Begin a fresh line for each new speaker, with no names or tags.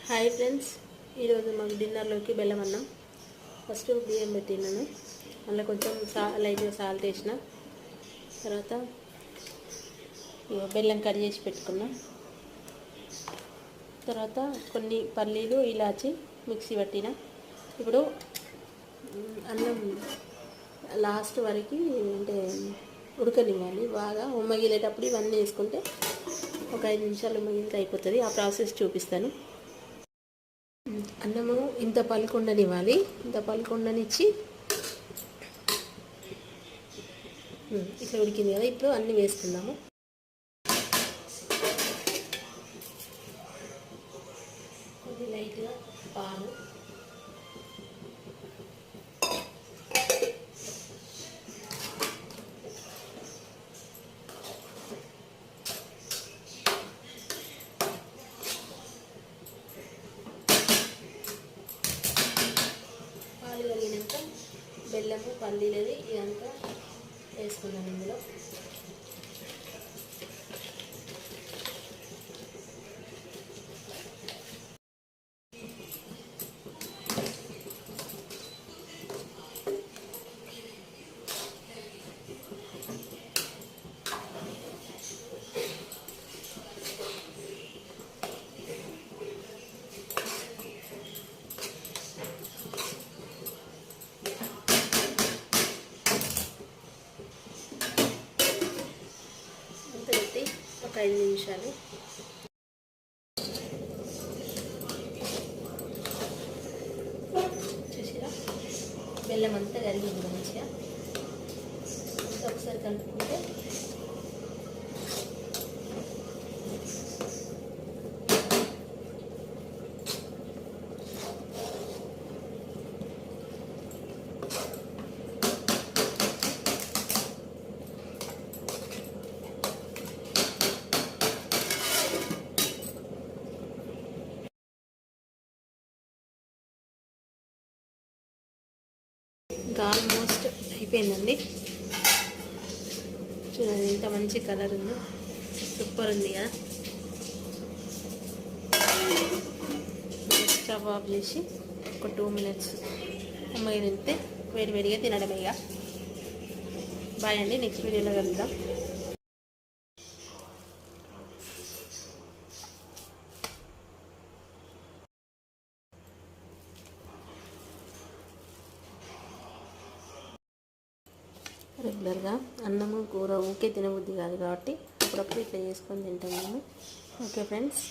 Hi friends, ఈరోజు మాకు డిన్నర్లోకి బెల్లం అన్నం. ఫస్ట్ బియ్యం పెట్టినాను, అందులో కొంచెం లైట్గా సాల్ట్ వేసిన తర్వాత బెల్లం కట్ చేసి పెట్టుకున్నాం. తర్వాత కొన్ని పల్లీలు ఇలాచి మిక్సీ పట్టిన. ఇప్పుడు అన్నం లాస్ట్ వరకు అంటే ఉడకనివ్వాలి. బాగా ఉమ్మగిలేటప్పుడు ఇవన్నీ వేసుకుంటే ఒక 5 నిమిషాలు ఉమ్మగిలితే అయిపోతుంది. ఆ ప్రాసెస్ చూపిస్తాను. అన్నము ఇంత పలుకుండనివ్వాలి. ఇంత పలుకుండనిచ్చి ఇట్లా ఉడికింది కదా, ఇప్పుడు అన్నీ వేసుకుందాము. కొద్ది లైట్గా పాలు, కలిగినాక బెల్లము పల్లీలది ఇదంతా వేసుకున్నాం ఇందులో. పెట్టి ఒక 5 నిమిషాలు చూసిరా, బెల్లం అంతా కరిగింది మంచిగా. ఒకసారి కలుపుకుంటే ఇంకా ఆల్మోస్ట్ అయిపోయిందండి. చూడండి ఎంత మంచి కలర్ ఉందో, సూపర్ ఉంది కదా. స్టవ్ ఆఫ్ చేసి ఒక 2 మినిట్స్ ఉమ్మగిలితే వేడివేడిగా తినడమే. ఇక బాయ్ అండి, నెక్స్ట్ వీడియోలో కలుద్దాం. రెగ్యులర్గా అన్నము కూర ఊకే తినబుద్ధి కాదు కాబట్టి అప్పుడప్పుడు ఇట్లా చేసుకొని తింటాం మేము. Okay friends.